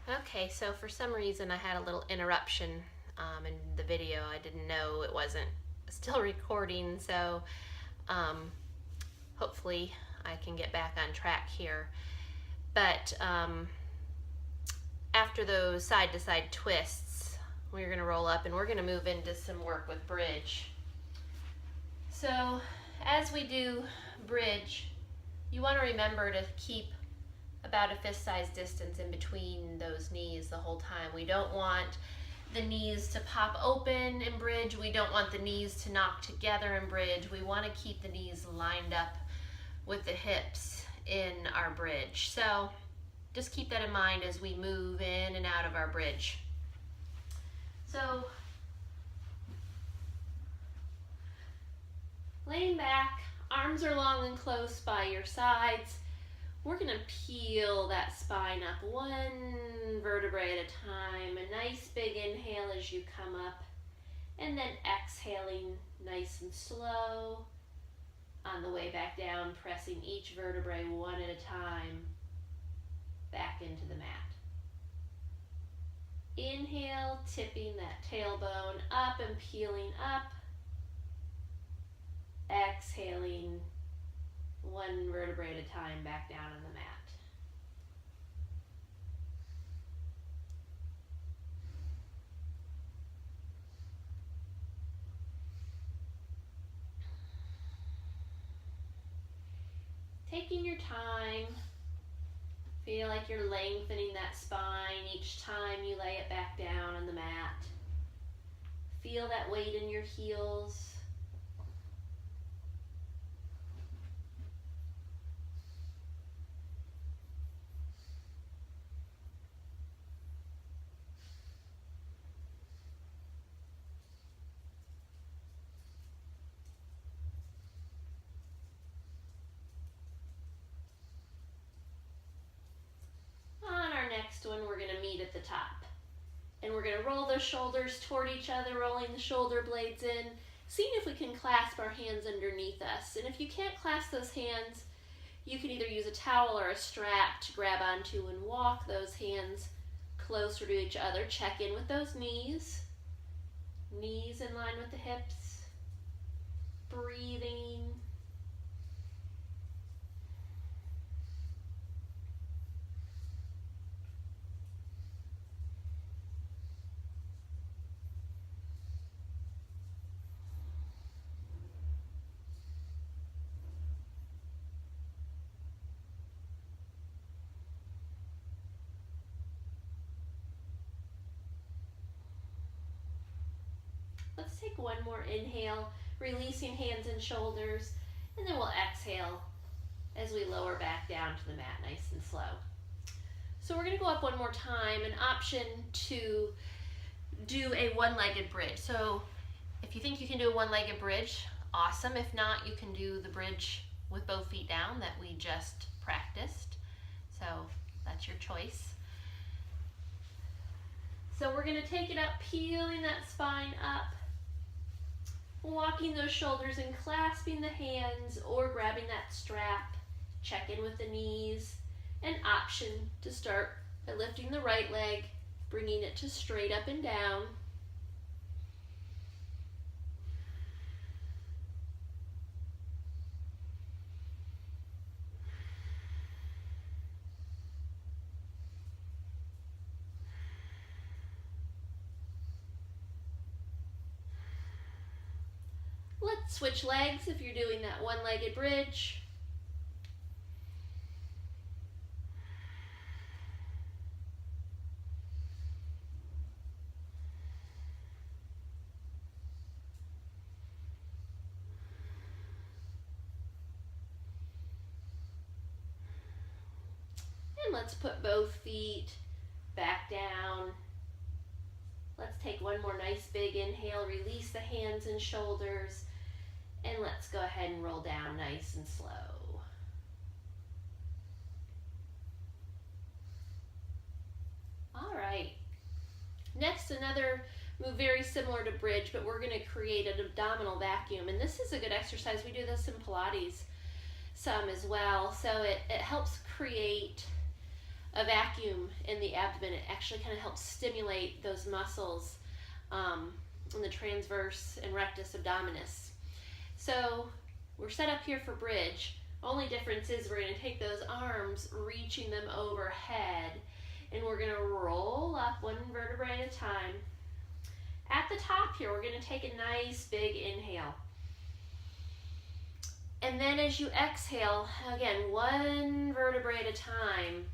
Okay, so for some reason I had a little interruption in the video. I didn't know it wasn't still recording, so um, hopefully I can get back on track here. But after those side-to-side twists, we're going to roll up and we're going to move into some work with bridge. So as we do bridge, you want to remember to keep about a fist-sized distance in between those knees the whole time. We don't want the knees to pop open in bridge. We don't want the knees to knock together in bridge. We want to keep the knees lined up with the hips in our bridge. So just keep that in mind as we move in and out of our bridge. So laying back, arms are long and close by your sides. We're going to peel that spine up one vertebrae at a time. A nice big inhale as you come up, and then exhaling nice and slow. On the way back down, pressing each vertebrae one at a time back into the mat. Inhale, tipping that tailbone up and peeling up. Exhaling one vertebrae at a time back down on the mat. Taking your time, feel like you're lengthening that spine each time you lay it back down on the mat. Feel that weight in your heels. Next one, we're going to meet at the top. And we're going to roll those shoulders toward each other, rolling the shoulder blades in, seeing if we can clasp our hands underneath us. And if you can't clasp those hands, you can either use a towel or a strap to grab onto and walk those hands closer to each other. Check in with those knees. Knees in line with the hips. Breathing. Let's take one more inhale, releasing hands and shoulders, and then we'll exhale as we lower back down to the mat nice and slow. So we're going to go up one more time, an option to do a one-legged bridge. So if you think you can do a one-legged bridge, awesome. If not, you can do the bridge with both feet down that we just practiced. So that's your choice. So we're going to take it up, peeling that spine up, walking those shoulders and clasping the hands or grabbing that strap. Check in with the knees. An option to start by lifting the right leg, bringing it to straight up and down. Let's switch legs if you're doing that one-legged bridge. And let's put both feet back down. Let's take one more nice big inhale, release the hands and shoulders, and let's go ahead and roll down nice and slow. All right. Next, another move very similar to bridge, but we're going to create an abdominal vacuum. And this is a good exercise. We do this in Pilates some as well. So it helps create a vacuum in the abdomen. It actually kind of helps stimulate those muscles in the transverse and rectus abdominis. So we're set up here for bridge. Only difference is we're going to take those arms, reaching them overhead, and we're going to roll up one vertebrae at a time. At the top here, we're going to take a nice big inhale. And then as you exhale, again, one vertebrae at a time.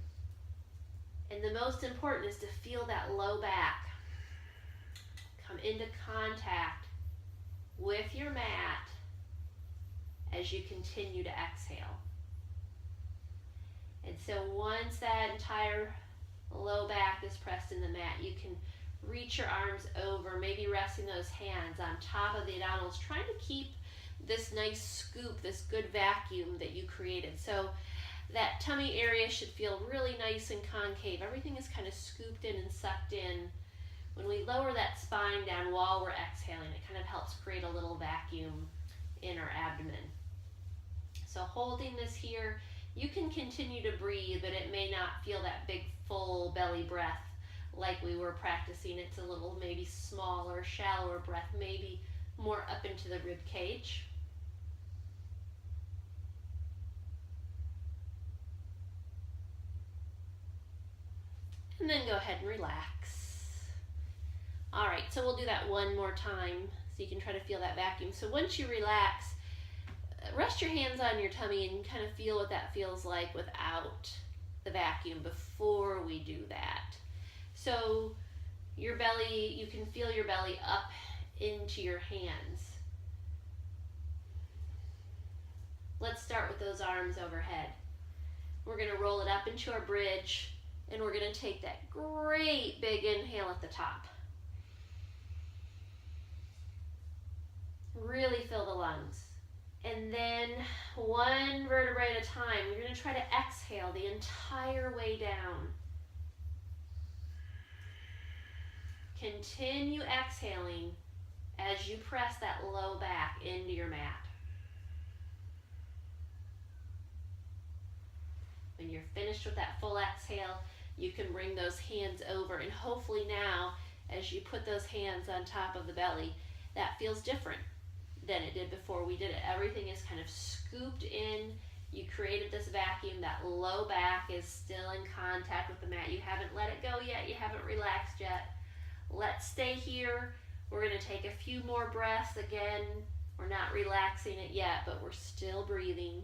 And the most important is to feel that low back. Come into contact with your mat as you continue to exhale. And so once that entire low back is pressed in the mat, you can reach your arms over, maybe resting those hands on top of the abdominals, trying to keep this nice scoop, this good vacuum that you created. So that tummy area should feel really nice and concave. Everything is kind of scooped in and sucked in. When we lower that spine down while we're exhaling, it kind of helps create a little vacuum in our abdomen. So holding this here, you can continue to breathe, but it may not feel that big full belly breath like we were practicing. It's a little maybe smaller, shallower breath, maybe more up into the rib cage. And then go ahead and relax. All right, so we'll do that one more time so you can try to feel that vacuum. So once you relax, rest your hands on your tummy and kind of feel what that feels like without the vacuum before we do that. So your belly, you can feel your belly up into your hands. Let's start with those arms overhead. We're going to roll it up into our bridge, and we're going to take that great big inhale at the top. Really fill the lungs. And then one vertebrae at a time, you're going to try to exhale the entire way down. Continue exhaling as you press that low back into your mat. When you're finished with that full exhale, you can bring those hands over, and hopefully now, as you put those hands on top of the belly, that feels different than it did before we did it. Everything is kind of scooped in. You created this vacuum. That low back is still in contact with the mat. You haven't let it go yet. You haven't relaxed yet. Let's stay here. We're going to take a few more breaths. Again, we're not relaxing it yet, but we're still breathing.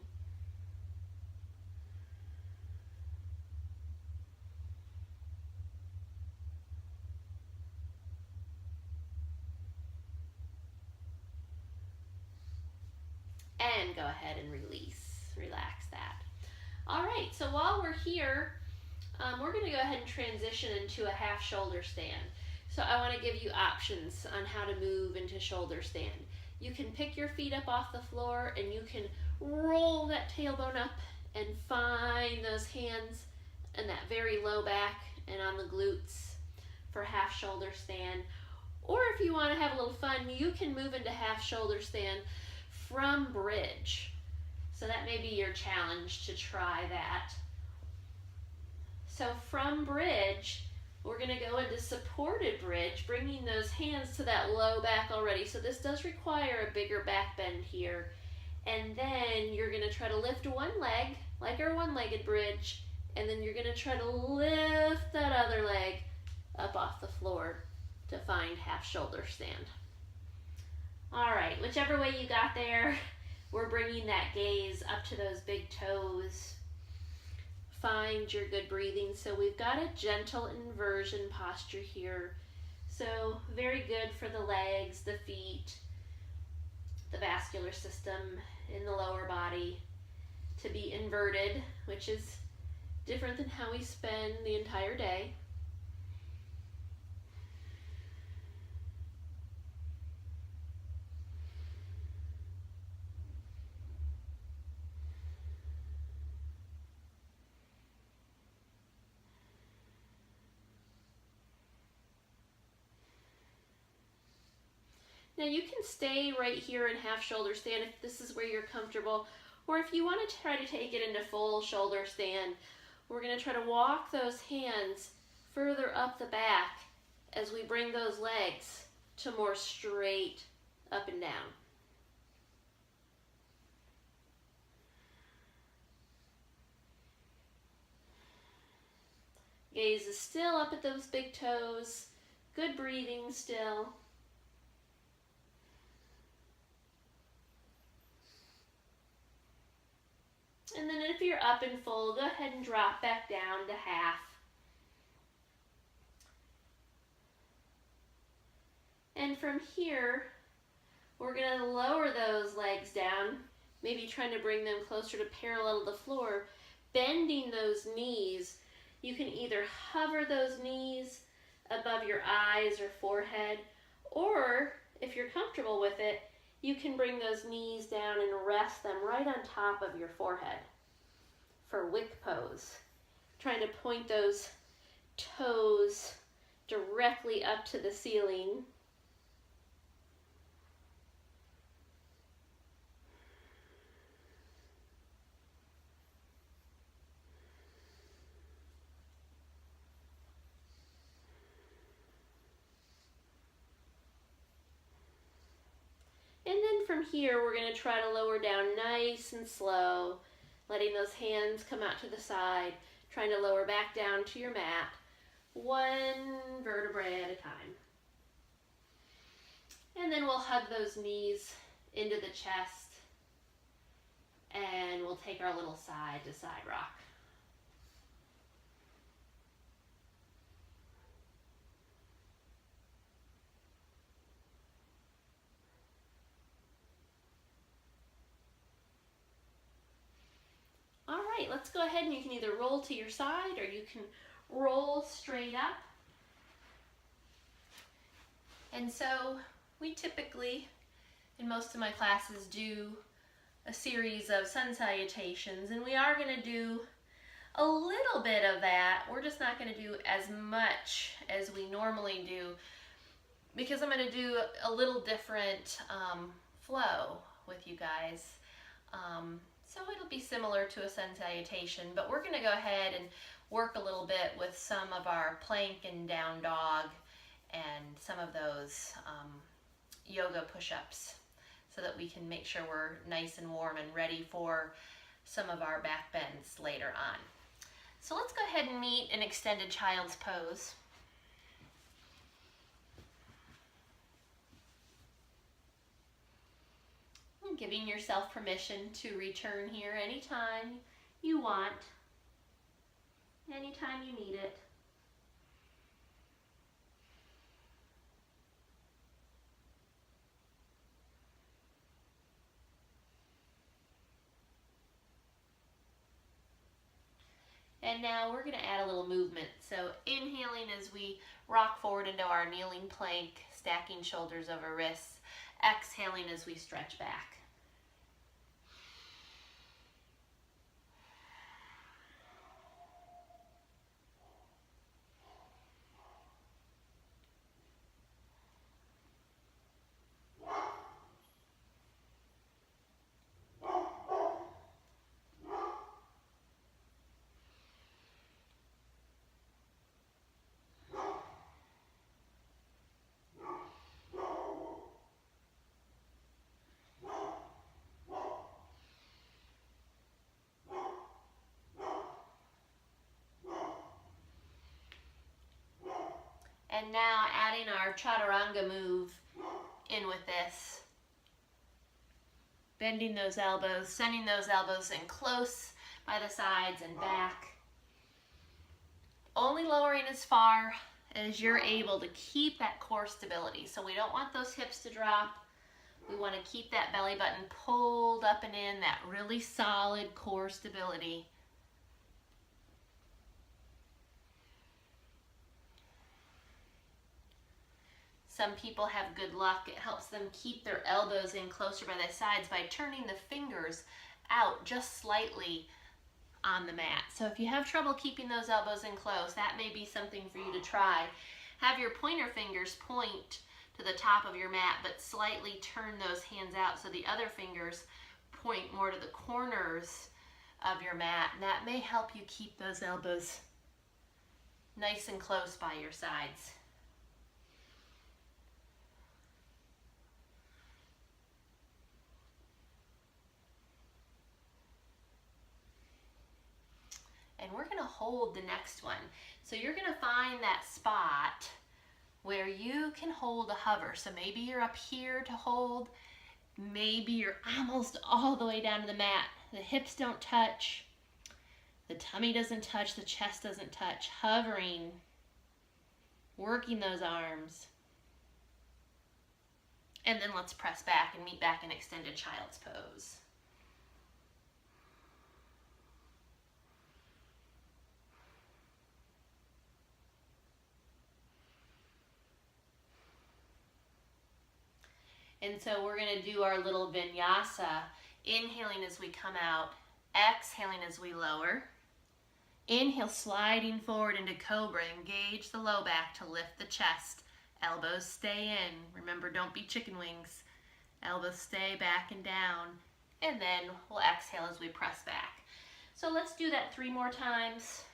And go ahead and relax that. All right, so while we're here, we're going to go ahead and transition into a half shoulder stand. So I want to give you options on how to move into shoulder stand. You can pick your feet up off the floor, and you can roll that tailbone up and find those hands and that very low back and on the glutes for half shoulder stand. Or if you want to have a little fun, you can move into half shoulder stand from bridge. So that may be your challenge to try that. So from bridge, we're going to go into supported bridge, bringing those hands to that low back already. So this does require a bigger back bend here. And then you're going to try to lift one leg, like our one-legged bridge, and then you're going to try to lift that other leg up off the floor to find half shoulder stand. All right, whichever way you got there, we're bringing that gaze up to those big toes. Find your good breathing. So we've got a gentle inversion posture here. So very good for the legs, the feet, the vascular system in the lower body to be inverted, which is different than how we spend the entire day. Now you can stay right here in half shoulder stand if this is where you're comfortable, or if you want to try to take it into full shoulder stand, we're going to try to walk those hands further up the back as we bring those legs to more straight up and down. Gaze is still up at those big toes. Good breathing still. And then if you're up and full, go ahead and drop back down to half. And from here, we're going to lower those legs down, maybe trying to bring them closer to parallel to the floor, bending those knees. You can either hover those knees above your eyes or forehead, or if you're comfortable with it, you can bring those knees down and rest them right on top of your forehead for wick pose. Trying to point those toes directly up to the ceiling. And then from here, we're going to try to lower down nice and slow, letting those hands come out to the side, trying to lower back down to your mat, one vertebrae at a time. And then we'll hug those knees into the chest, and we'll take our little side to side rock. All right, let's go ahead and you can either roll to your side or you can roll straight up. And so we typically, in most of my classes, do a series of sun salutations, and we are going to do a little bit of that. We're just not going to do as much as we normally do because I'm going to do a little different flow with you guys. So it'll be similar to a sun salutation, but we're going to go ahead and work a little bit with some of our plank and down dog and some of those yoga push-ups so that we can make sure we're nice and warm and ready for some of our back bends later on. So let's go ahead and meet an extended child's pose. Giving yourself permission to return here anytime you want, anytime you need it. And now we're going to add a little movement. So inhaling as we rock forward into our kneeling plank, stacking shoulders over wrists. Exhaling as we stretch back. And now adding our chaturanga move in with this. Bending those elbows, sending those elbows in close by the sides and back. Only lowering as far as you're able to keep that core stability. So we don't want those hips to drop. We want to keep that belly button pulled up and in, that really solid core stability. Some people have good luck. It helps them keep their elbows in closer by their sides by turning the fingers out just slightly on the mat. So if you have trouble keeping those elbows in close, that may be something for you to try. Have your pointer fingers point to the top of your mat, but slightly turn those hands out so the other fingers point more to the corners of your mat, and that may help you keep those elbows nice and close by your sides. And we're going to hold the next one. So you're going to find that spot where you can hold a hover. So maybe you're up here to hold, maybe you're almost all the way down to the mat. The hips don't touch, the tummy doesn't touch, the chest doesn't touch. Hovering, working those arms. And then let's press back and meet back in extended child's pose. And so we're going to do our little vinyasa, inhaling as we come out, exhaling as we lower. Inhale, sliding forward into cobra. Engage the low back to lift the chest. Elbows stay in. Remember, don't be chicken wings. Elbows stay back and down. And then we'll exhale as we press back. So let's do that 3 more times.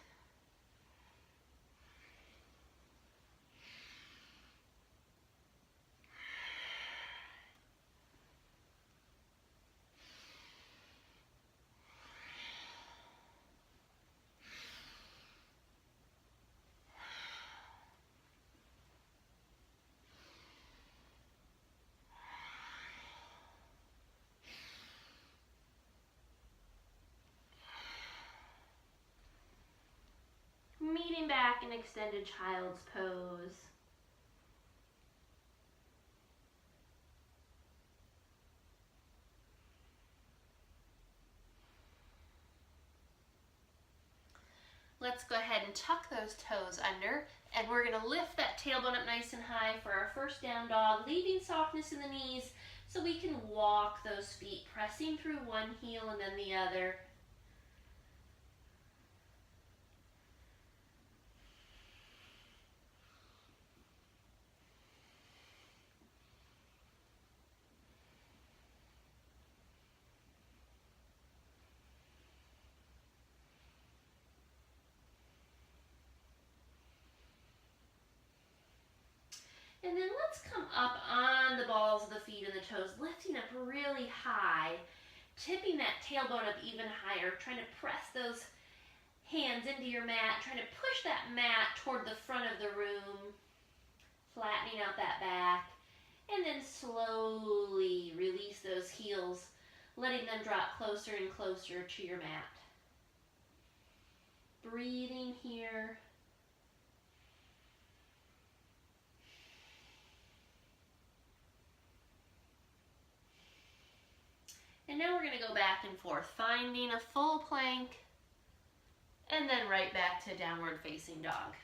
Meeting back in extended child's pose. Let's go ahead and tuck those toes under, and we're going to lift that tailbone up nice and high for our first down dog, leaving softness in the knees so we can walk those feet, pressing through one heel and then the other. And then let's come up on the balls of the feet and the toes, lifting up really high, tipping that tailbone up even higher, trying to press those hands into your mat, trying to push that mat toward the front of the room, flattening out that back, and then slowly release those heels, letting them drop closer and closer to your mat. Breathing here. And now we're going to go back and forth, finding a full plank, and then right back to downward facing dog.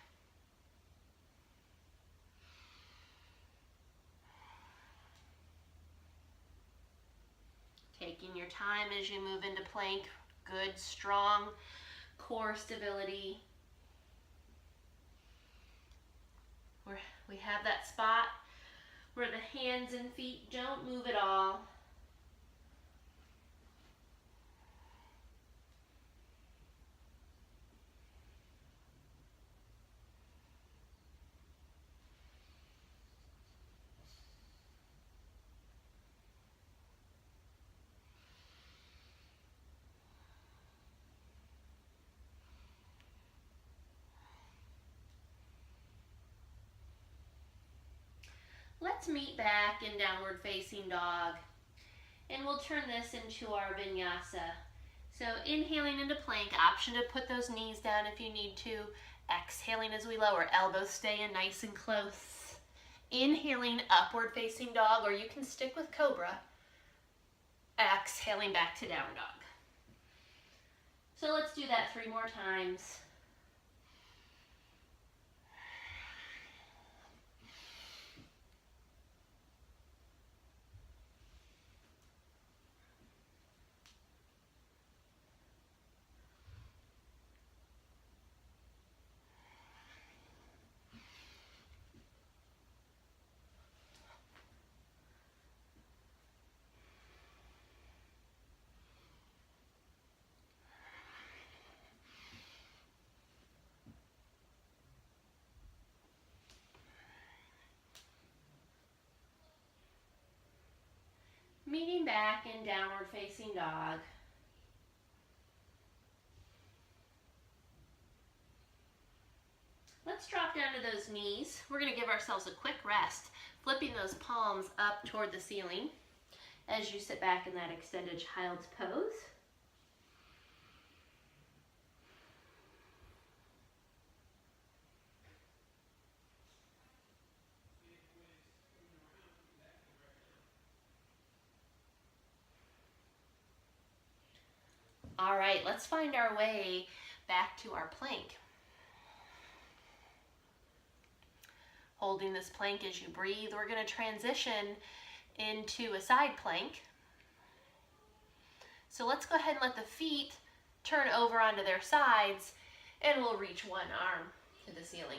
Taking your time as you move into plank, good, strong core stability. We have that spot where the hands and feet don't move at all. Let's meet back in downward facing dog, and we'll turn this into our vinyasa. So inhaling into plank, option to put those knees down if you need to. Exhaling as we lower, elbows stay in nice and close. Inhaling upward facing dog, or you can stick with cobra. Exhaling back to down dog. So let's do that 3 more times. Meeting back in downward facing dog. Let's drop down to those knees. We're going to give ourselves a quick rest, flipping those palms up toward the ceiling as you sit back in that extended child's pose. All right, let's find our way back to our plank. Holding this plank as you breathe, we're going to transition into a side plank. So let's go ahead and let the feet turn over onto their sides, and we'll reach one arm to the ceiling.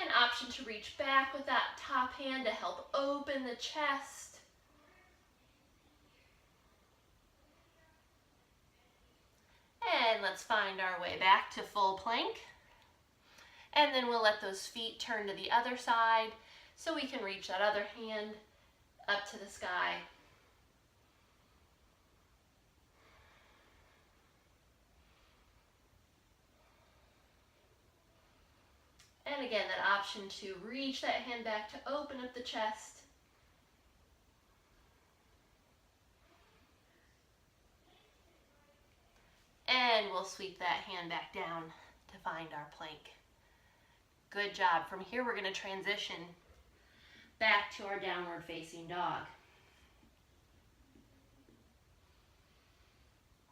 An option to reach back with that top hand to help open the chest. And let's find our way back to full plank. And then we'll let those feet turn to the other side so we can reach that other hand up to the sky. And again, that option to reach that hand back to open up the chest. And we'll sweep that hand back down to find our plank. Good job. From here, we're going to transition back to our downward facing dog.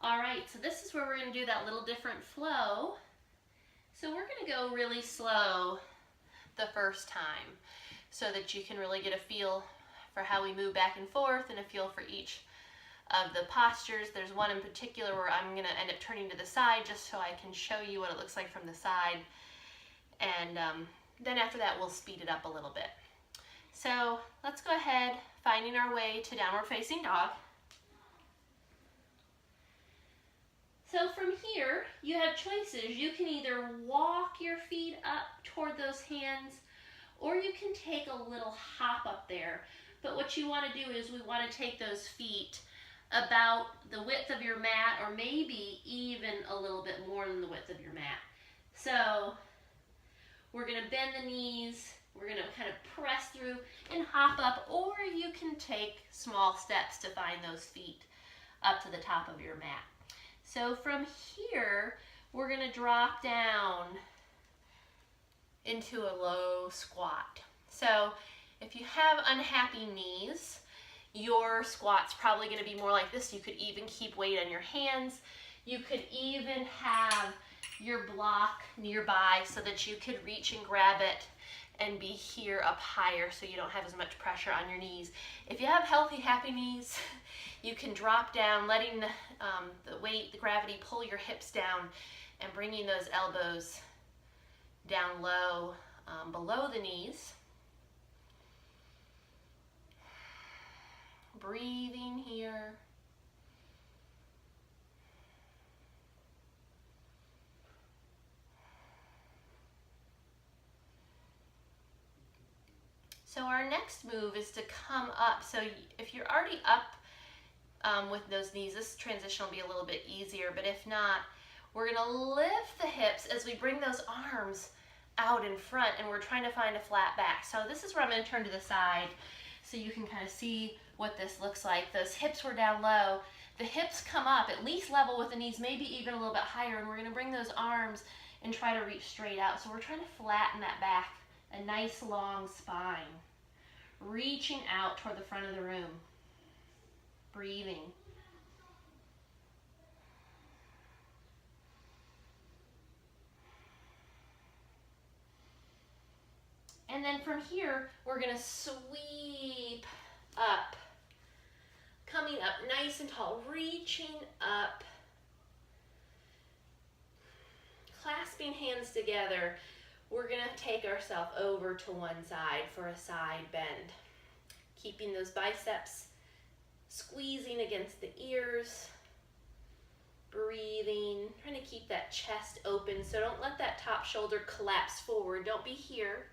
All right, so this is where we're going to do that little different flow. So we're going to go really slow the first time so that you can really get a feel for how we move back and forth and a feel for each of the postures. There's one in particular where I'm going to end up turning to the side just so I can show you what it looks like from the side. And then after that, we'll speed it up a little bit. So let's go ahead, finding our way to downward facing dog. So from here, you have choices. You can either walk your feet up toward those hands, or you can take a little hop up there. But what you want to do is we want to take those feet about the width of your mat, or maybe even a little bit more than the width of your mat. So we're going to bend the knees, we're going to kind of press through and hop up, or you can take small steps to find those feet up to the top of your mat. So from here, we're going to drop down into a low squat. So if you have unhappy knees, your squat's probably going to be more like this. You could even keep weight on your hands. You could even have your block nearby so that you could reach and grab it and be here up higher so you don't have as much pressure on your knees. If you have healthy, happy knees, you can drop down, letting the weight, the gravity pull your hips down and bringing those elbows down low below the knees. Breathing here. So our next move is to come up. So if you're already up with those knees, this transition will be a little bit easier, but if not, we're gonna lift the hips as we bring those arms out in front, and we're trying to find a flat back. So this is where I'm gonna turn to the side so you can kind of see what this looks like. Those hips were down low. The hips come up at least level with the knees, maybe even a little bit higher, and we're gonna bring those arms and try to reach straight out. So we're trying to flatten that back, a nice long spine. Reaching out toward the front of the room. Breathing. And then from here, we're going to sweep up. Coming up nice and tall, reaching up. Clasping hands together. We're going to take ourselves over to one side for a side bend. Keeping those biceps squeezing against the ears. breathing, trying to keep that chest open, so don't let that top shoulder collapse forward. Don't be here.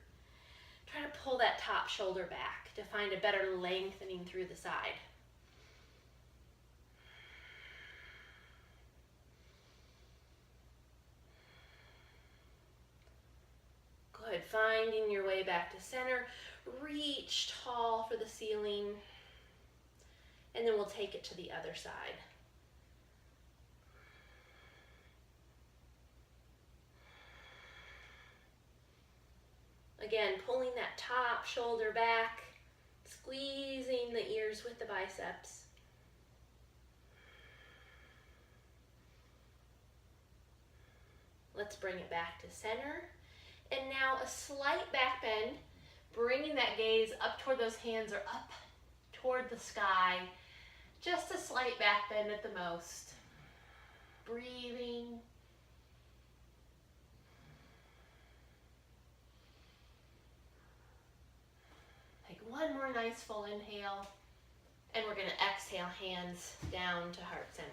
Try to pull that top shoulder back to find a better lengthening through the side. Good, finding your way back to center. Reach tall for the ceiling, and then we'll take it to the other side. Again, pulling that top shoulder back, squeezing the ears with the biceps. Let's bring it back to center. And now a slight back bend, bringing that gaze up toward those hands or up toward the sky. Just a slight back bend at the most. Breathing. Take one more nice full inhale, and we're going to exhale, hands down to heart center.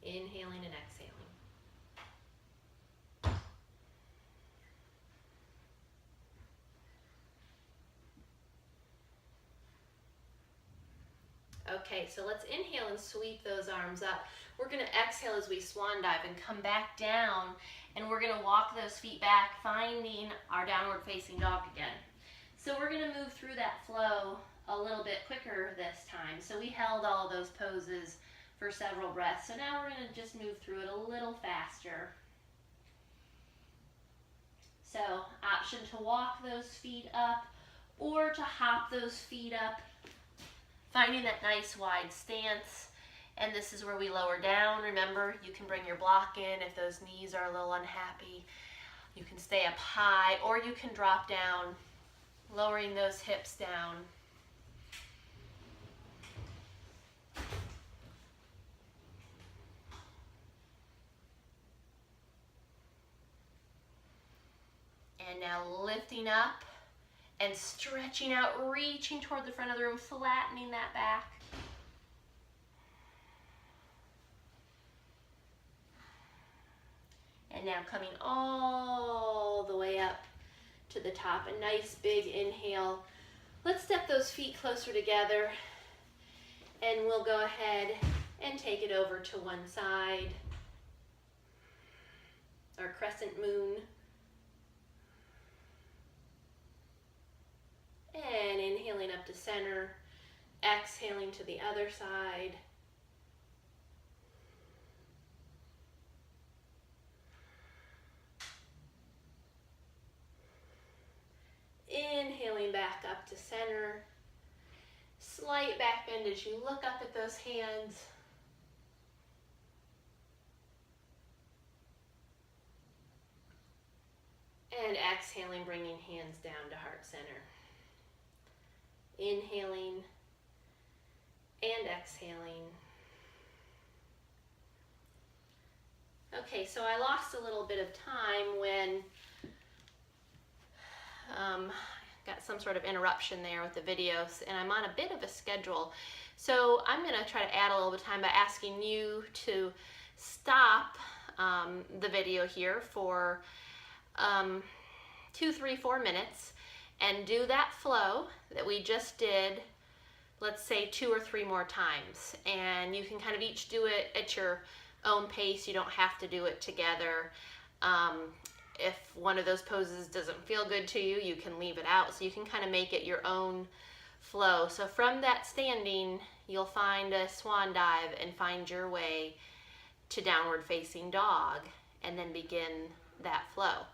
Inhaling and exhaling. Okay, so let's inhale and sweep those arms up. We're going to exhale as we swan dive and come back down, and we're going to walk those feet back, finding our downward facing dog again. So we're going to move through that flow a little bit quicker this time. So we held all of those poses for several breaths. So now we're going to just move through it a little faster. So option to walk those feet up or to hop those feet up, finding that nice wide stance. And this is where we lower down. Remember, you can bring your block in if those knees are a little unhappy. You can stay up high, or you can drop down, lowering those hips down. And now lifting up and stretching out, reaching toward the front of the room, flattening that back. And now coming all the way up to the top, a nice big inhale. Let's step those feet closer together, and we'll go ahead and take it over to one side, our crescent moon. And inhaling up to center, exhaling to the other side. Inhaling back up to center. Slight back bend as you look up at those hands. And exhaling, bringing hands down to heart center. Inhaling and exhaling. Okay, so I lost a little bit of time when got some sort of interruption there with the videos, and I'm on a bit of a schedule. So I'm going to try to add a little bit of time by asking you to stop the video here for 2, 3, 4 minutes and do that flow that we just did, let's say 2 or 3 more times. And you can kind of each do it at your own pace. You don't have to do it together. If one of those poses doesn't feel good to you, you can leave it out. So you can kind of make it your own flow. So from that standing, you'll find a swan dive and find your way to downward facing dog, and then begin that flow.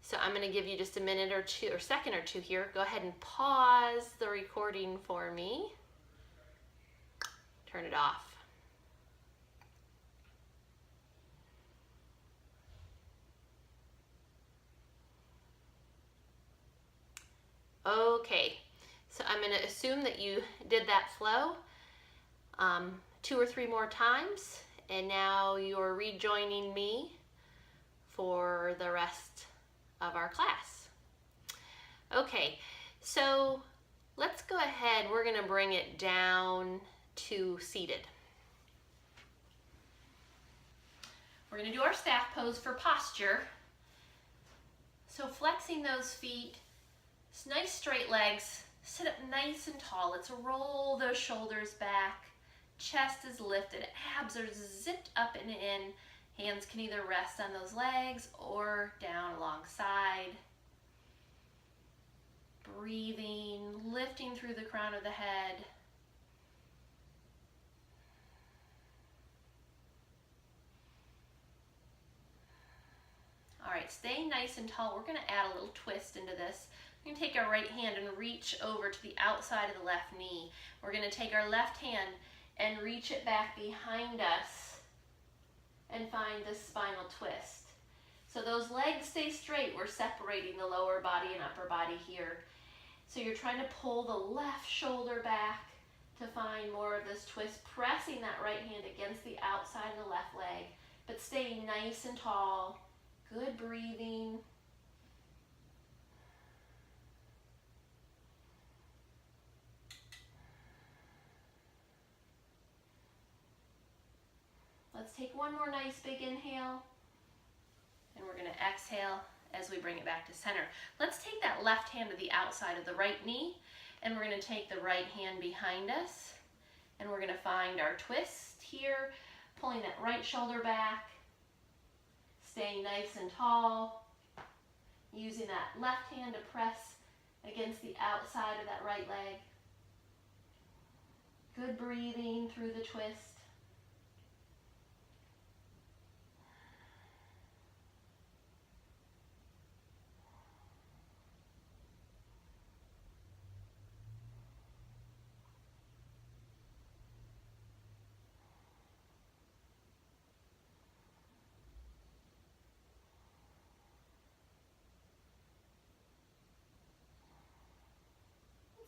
So I'm going to give you just a minute or two, or second or two here. Go ahead and pause the recording for me. Turn it off. Okay, so I'm going to assume that you did that flow 2 or 3 more times, and now you're rejoining me for the rest of our class. Okay, so let's go ahead. We're going to bring it down to seated. We're going to do our staff pose for posture. So flexing those feet, nice straight legs, sit up nice and tall. Let's roll those shoulders back. Chest is lifted, abs are zipped up and in. Hands can either rest on those legs or down alongside. Breathing, lifting through the crown of the head. All right, stay nice and tall. We're gonna add a little twist into this. We're gonna take our right hand and reach over to the outside of the left knee. We're gonna take our left hand and reach it back behind us and find this spinal twist. So those legs stay straight. We're separating the lower body and upper body here. So you're trying to pull the left shoulder back to find more of this twist, pressing that right hand against the outside of the left leg, but staying nice and tall. Good breathing. Let's take one more nice big inhale, and we're going to exhale as we bring it back to center. Let's take that left hand to the outside of the right knee, and we're going to take the right hand behind us, and we're going to find our twist here, pulling that right shoulder back, staying nice and tall, using that left hand to press against the outside of that right leg. Good breathing through the twist.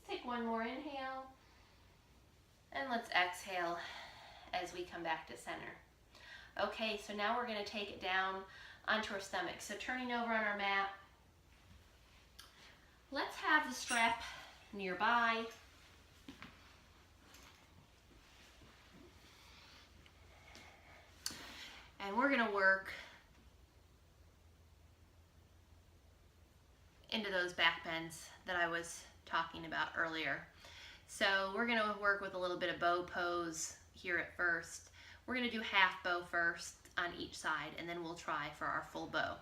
Take one more inhale, and let's exhale as we come back to center. Okay, so now we're going to take it down onto our stomach. So turning over on our mat, let's have the strap nearby. And we're going to work into those back bends that I was talking about earlier. So we're going to work with a little bit of bow pose here at first. We're going to do half bow first on each side, and then we'll try for our full bow.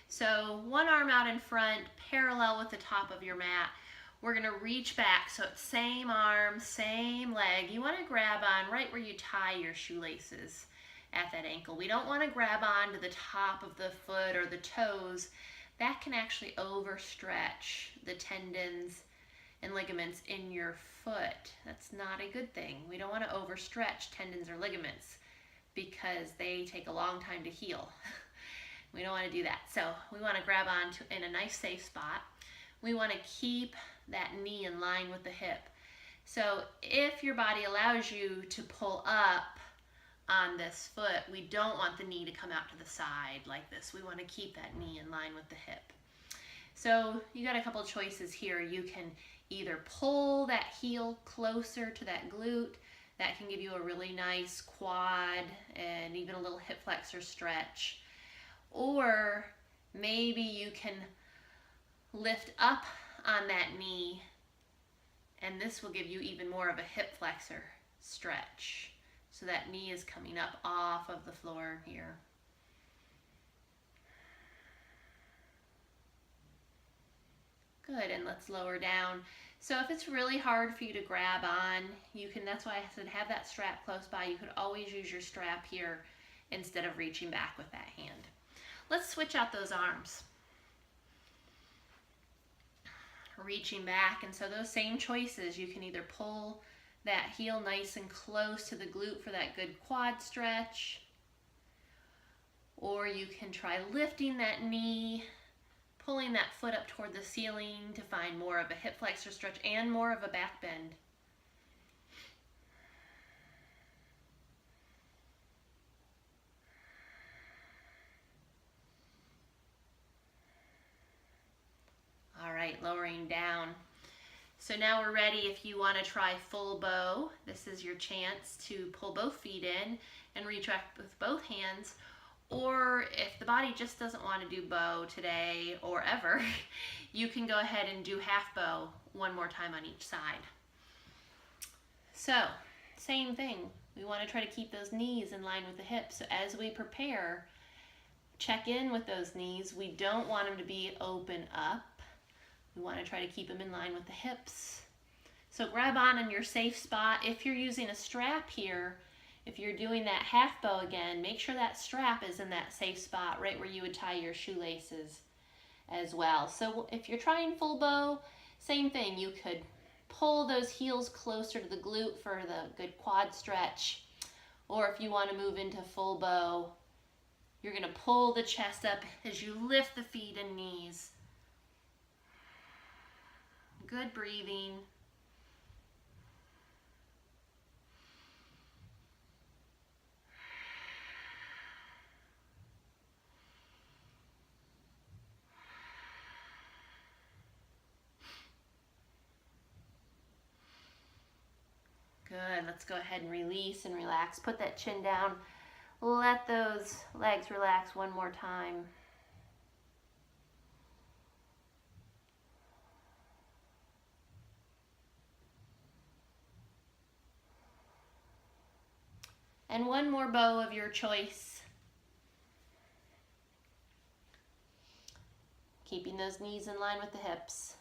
So one arm out in front, parallel with the top of your mat. We're going to reach back, so it's same arm, same leg. You want to grab on right where you tie your shoelaces at that ankle. We don't want to grab on to the top of the foot or the toes. That can actually overstretch the tendons and ligaments in your foot. That's not a good thing. We don't want to overstretch tendons or ligaments because they take a long time to heal. We don't want to do that. So we want to grab on to, in a nice safe spot. We want to keep that knee in line with the hip. So if your body allows you to pull up on this foot, we don't want the knee to come out to the side like this. We want to keep that knee in line with the hip. So you got a couple choices here. You can either pull that heel closer to that glute. That can give you a really nice quad and even a little hip flexor stretch. Or maybe you can lift up on that knee, and this will give you even more of a hip flexor stretch. So that knee is coming up off of the floor here. Good, and let's lower down. So if it's really hard for you to grab on, you can, that's why I said have that strap close by. You could always use your strap here instead of reaching back with that hand. Let's switch out those arms. Reaching back, and so those same choices, you can either pull that heel nice and close to the glute for that good quad stretch, or you can try lifting that knee, pulling that foot up toward the ceiling to find more of a hip flexor stretch and more of a back bend. All right, lowering down. So now we're ready. If you want to try full bow, this is your chance to pull both feet in and retract with both hands. Or if the body just doesn't want to do bow today or ever, you can go ahead and do half bow one more time on each side. So, same thing. We want to try to keep those knees in line with the hips. So as we prepare, check in with those knees. We don't want them to be open up. We want to try to keep them in line with the hips. So grab on in your safe spot. If you're using a strap here, if you're doing that half bow again, make sure that strap is in that safe spot right where you would tie your shoelaces as well. So if you're trying full bow, same thing. You could pull those heels closer to the glute for the good quad stretch. Or if you want to move into full bow, you're going to pull the chest up as you lift the feet and knees. Good breathing. Good. Let's go ahead and release and relax. Put that chin down. Let those legs relax one more time. And one more bow of your choice. Keeping those knees in line with the hips.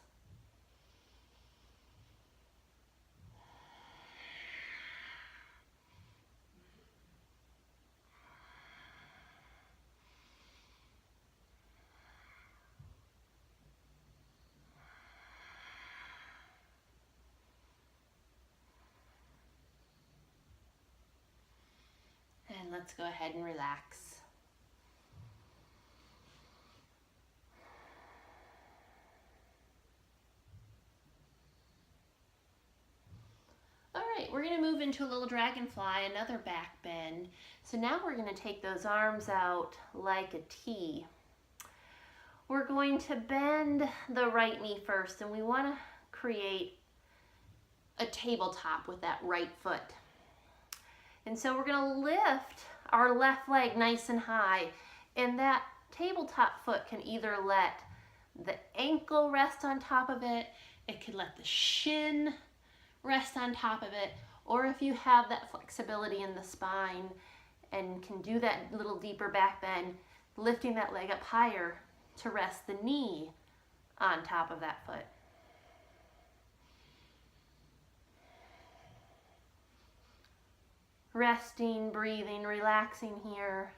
And let's go ahead and relax. All right, we're going to move into a little dragonfly, another back bend. So now we're going to take those arms out like a T. We're going to bend the right knee first, and we want to create a tabletop with that right foot. And so we're going to lift our left leg nice and high, and that tabletop foot can either let the ankle rest on top of it, it could let the shin rest on top of it, or if you have that flexibility in the spine and can do that little deeper back bend, lifting that leg up higher to rest the knee on top of that foot. Resting, breathing, relaxing here.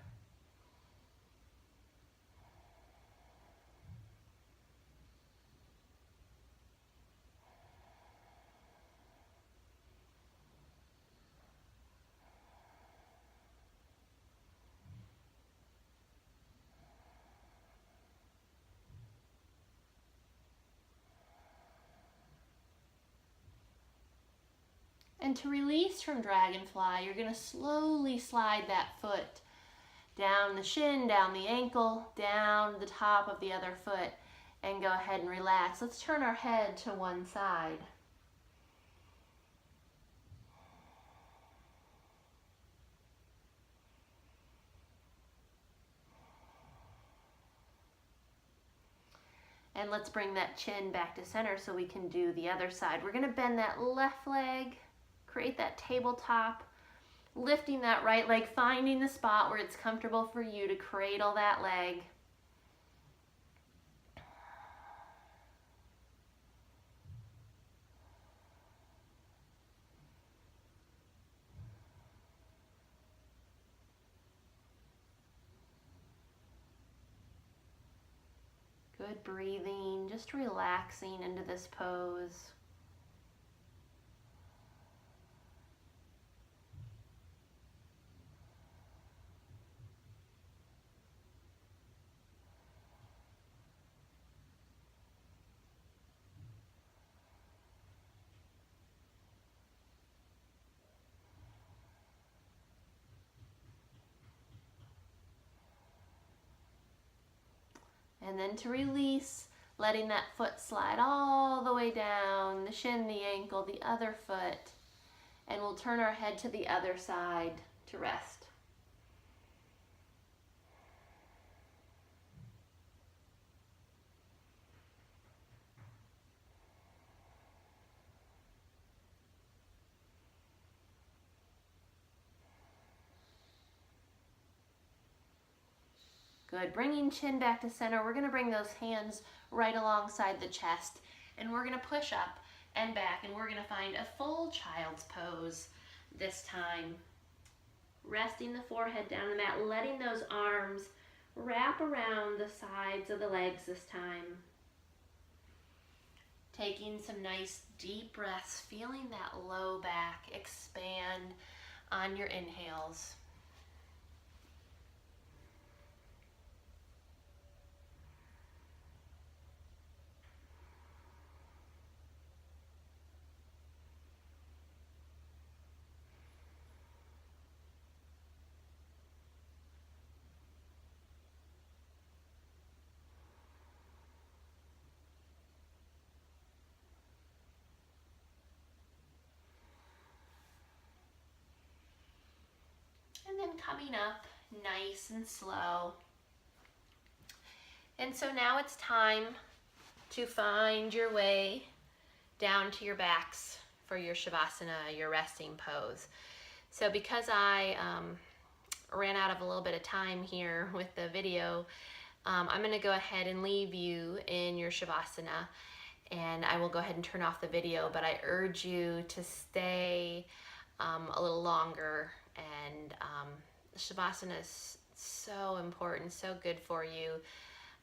And to release from dragonfly, you're going to slowly slide that foot down the shin, down the ankle, down the top of the other foot, and go ahead and relax. Let's turn our head to one side. And let's bring that chin back to center so we can do the other side. We're going to bend that left leg, create that tabletop, lifting that right leg, finding the spot where it's comfortable for you to cradle that leg. Good breathing, just relaxing into this pose. And then to release, letting that foot slide all the way down, the shin, the ankle, the other foot, and we'll turn our head to the other side to rest. Good, bringing chin back to center. We're gonna bring those hands right alongside the chest, and we're gonna push up and back, and we're gonna find a full child's pose this time. Resting the forehead down the mat, letting those arms wrap around the sides of the legs this time. Taking some nice deep breaths, feeling that low back expand on your inhales. And then coming up nice and slow. And so now it's time to find your way down to your backs for your Shavasana, your resting pose. So because I ran out of a little bit of time here with the video, I'm gonna go ahead and leave you in your Shavasana, and I will go ahead and turn off the video, but I urge you to stay a little longer. And Shavasana is so important, so good for you,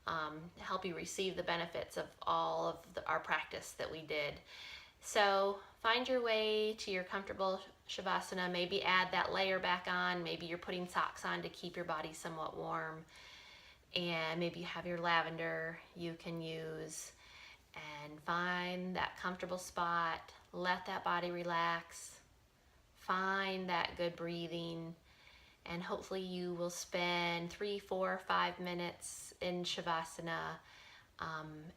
to help you receive the benefits of all of our practice that we did. So find your way to your comfortable Shavasana. Maybe add that layer back on. Maybe you're putting socks on to keep your body somewhat warm. And maybe you have your lavender you can use. And find that comfortable spot. Let that body relax. Find that good breathing. And hopefully you will spend 3, 4, 5 minutes in Shavasana,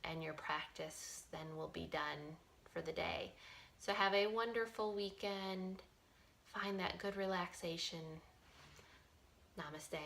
and your practice then will be done for the day. So have a wonderful weekend. Find that good relaxation. Namaste.